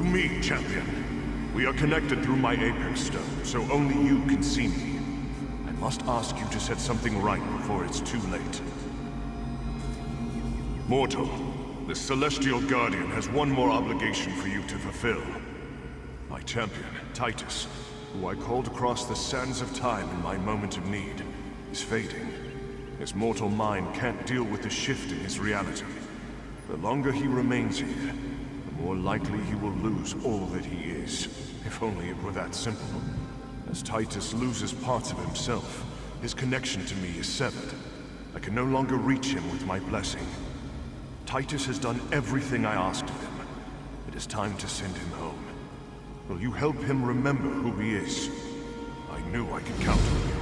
me, champion. We are connected through my Apex Stone, so only you can see me. I must ask you to set something right before it's too late. Mortal, the Celestial Guardian has one more obligation for you to fulfill. My champion, Titus, who I called across the sands of time in my moment of need, is fading. His mortal mind can't deal with the shift in his reality. The longer he remains here, the more likely he will lose all that he is. If only it were that simple. As Titus loses parts of himself, his connection to me is severed. I can no longer reach him with my blessing. Titus has done everything I asked of him. It is time to send him home. Will you help him remember who he is? I knew I could count on you.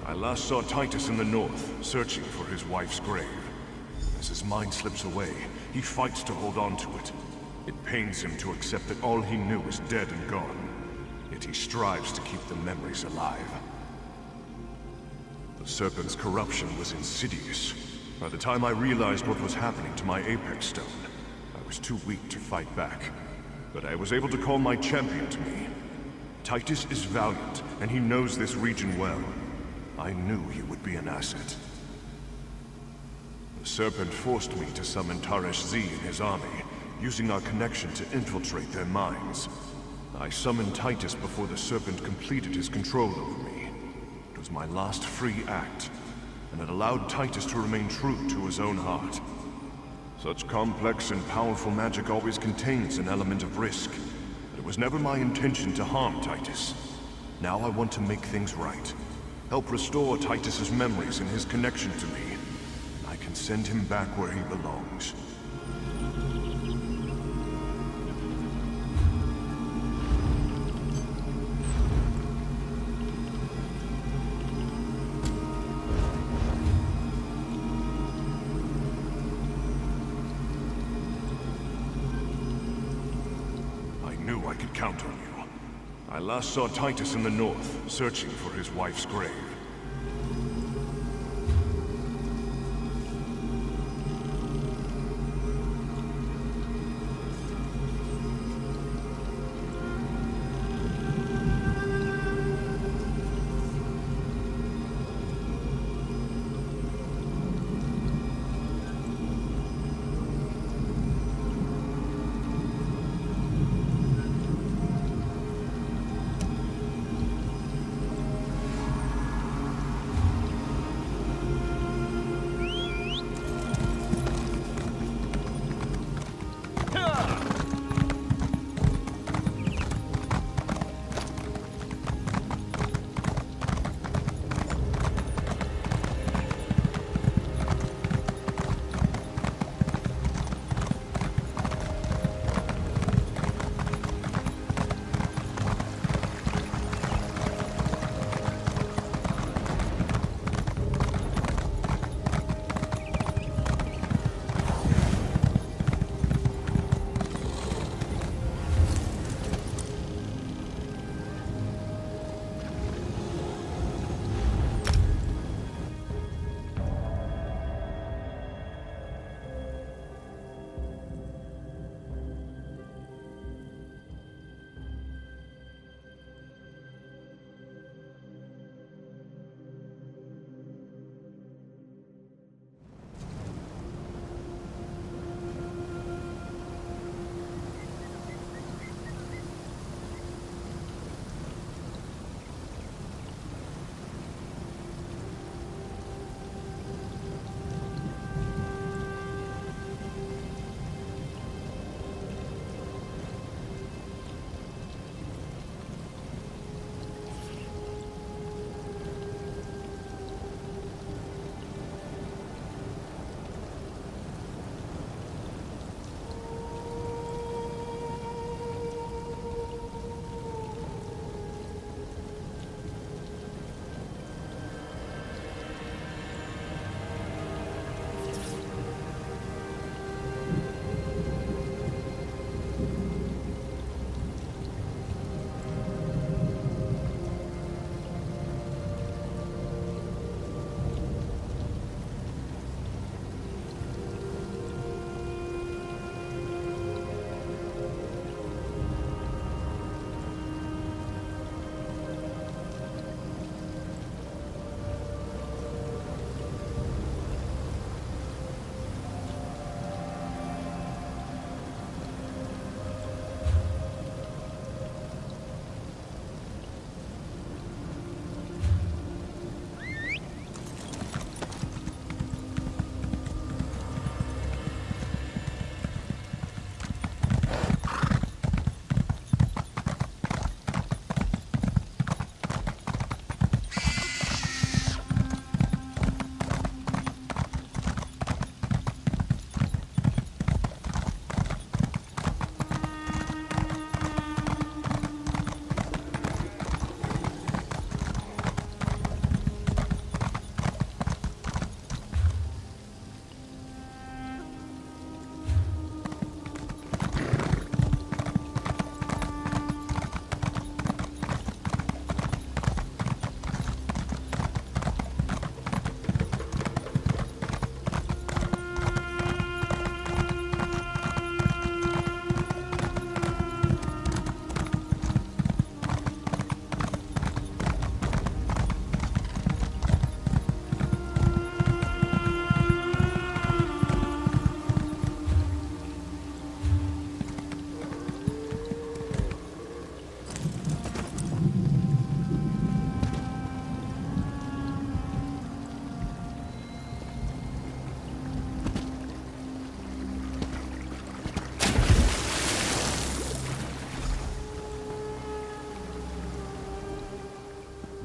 I last saw Titus in the north, searching for his wife's grave. As his mind slips away, he fights to hold on to it. It pains him to accept that all he knew is dead and gone. Yet he strives to keep the memories alive. The Serpent's corruption was insidious. By the time I realized what was happening to my Apex Stone, I was too weak to fight back. But I was able to call my champion to me. Titus is valiant, and he knows this region well. I knew he would be an asset. The Serpent forced me to summon Taresh Z and his army, using our connection to infiltrate their minds. I summoned Titus before the Serpent completed his control over me. It was my last free act, and it allowed Titus to remain true to his own heart. Such complex and powerful magic always contains an element of risk. But it was never my intention to harm Titus. Now I want to make things right. Help restore Titus's memories and his connection to me. I can send him back where he belongs. I could count on you. I last saw Titus in the north, searching for his wife's grave.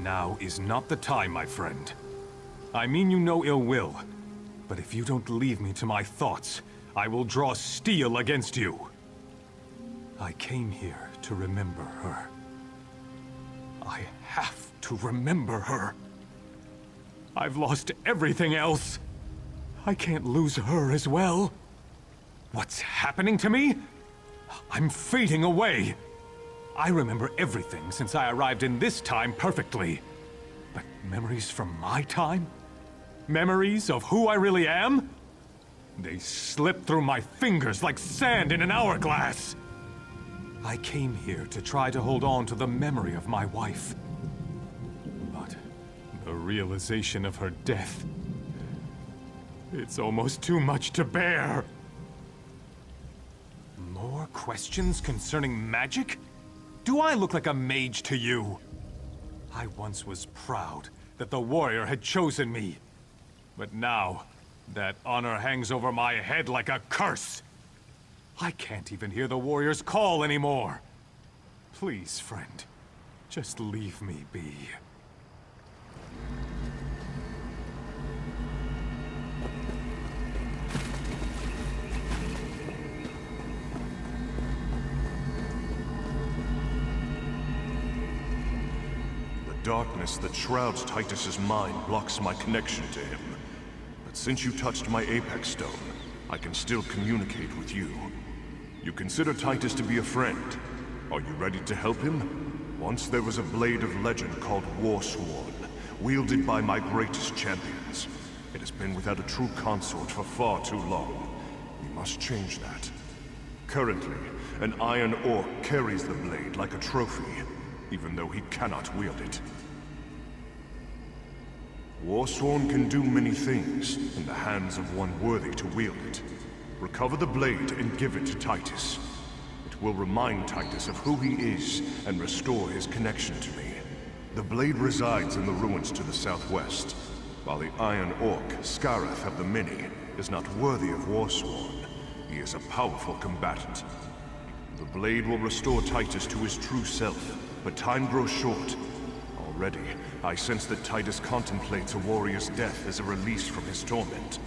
Now is not the time, my friend. I mean you no ill will, but if you don't leave me to my thoughts, I will draw steel against you. I came here to remember her. I have to remember her. I've lost everything else. I can't lose her as well. What's happening to me? I'm fading away. I remember everything since I arrived in this time perfectly. But memories from my time? Memories of who I really am? They slip through my fingers like sand in an hourglass. I came here to try to hold on to the memory of my wife. But the realization of her death... it's almost too much to bear. More questions concerning magic? Do I look like a mage to you? I once was proud that the warrior had chosen me. But now, that honor hangs over my head like a curse. I can't even hear the warrior's call anymore. Please, friend, just leave me be. The darkness that shrouds Titus's mind blocks my connection to him. But since you touched my Apex Stone, I can still communicate with you. You consider Titus to be a friend. Are you ready to help him? Once there was a blade of legend called Warsworn, wielded by my greatest champions. It has been without a true consort for far too long. We must change that. Currently, an Iron Orc carries the blade like a trophy, even though he cannot wield it. Warsworn can do many things in the hands of one worthy to wield it. Recover the blade and give it to Titus. It will remind Titus of who he is and restore his connection to me. The blade resides in the ruins to the southwest, while the Iron Orc, Scareth of the Many, is not worthy of Warsworn. He is a powerful combatant. The blade will restore Titus to his true self, but time grows short. Already, I sense that Titus contemplates a warrior's death as a release from his torment.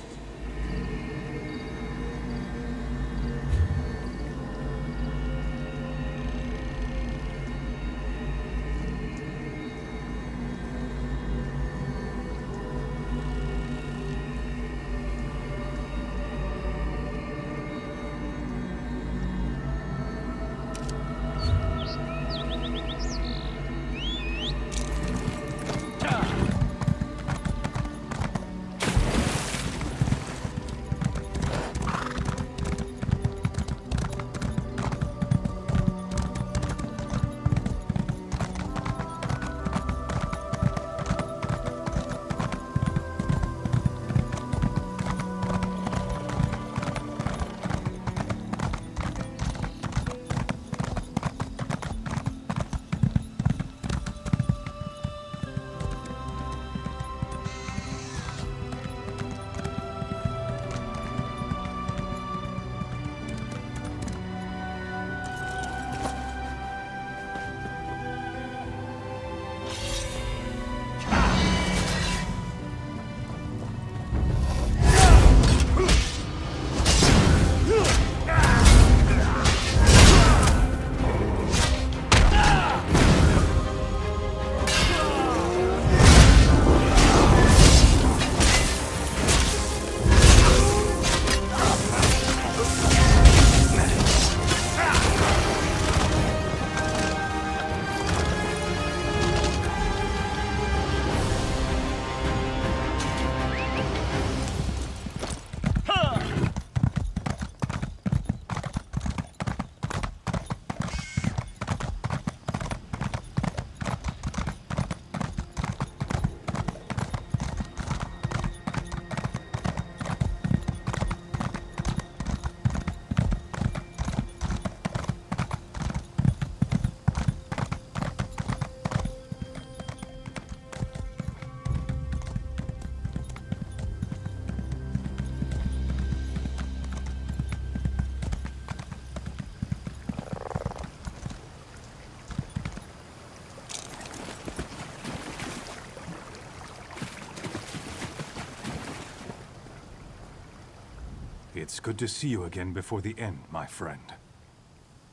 It's good to see you again before the end, my friend.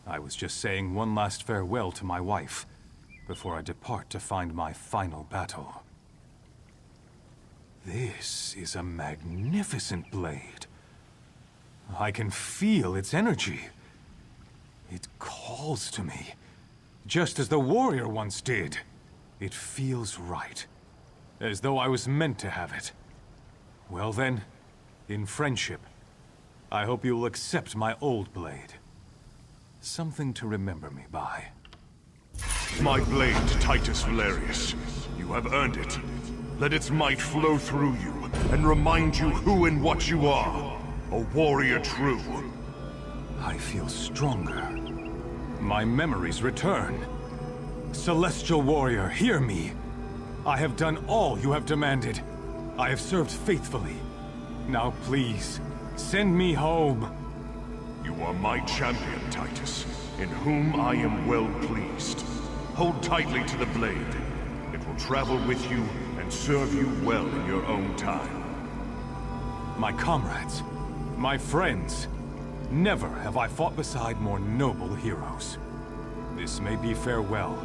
I was just saying one last farewell to my wife before I depart to find my final battle. This is a magnificent blade. I can feel its energy. It calls to me, just as the warrior once did. It feels right, as though I was meant to have it. Well then, in friendship, I hope you will accept my old blade. Something to remember me by. My blade, Titus Valerius. You have earned it. Let its might flow through you, and remind you who and what you are. A warrior true. I feel stronger. My memories return. Celestial warrior, hear me. I have done all you have demanded. I have served faithfully. Now please, send me home. You are my champion, Titus, in whom I am well pleased. Hold tightly to the blade. It will travel with you and serve you well in your own time. My comrades, my friends, never have I fought beside more noble heroes. This may be farewell,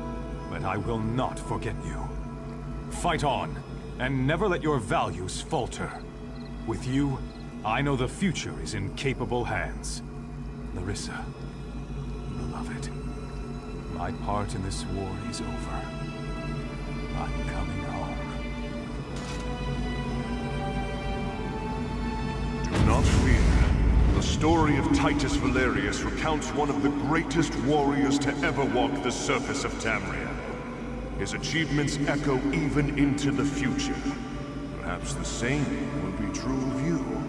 but I will not forget you. Fight on, and never let your values falter. With you, I know the future is in capable hands. Larissa, beloved, my part in this war is over. I'm coming home. Do not fear. The story of Titus Valerius recounts one of the greatest warriors to ever walk the surface of Tamriel. His achievements echo even into the future. Perhaps the same will be true of you.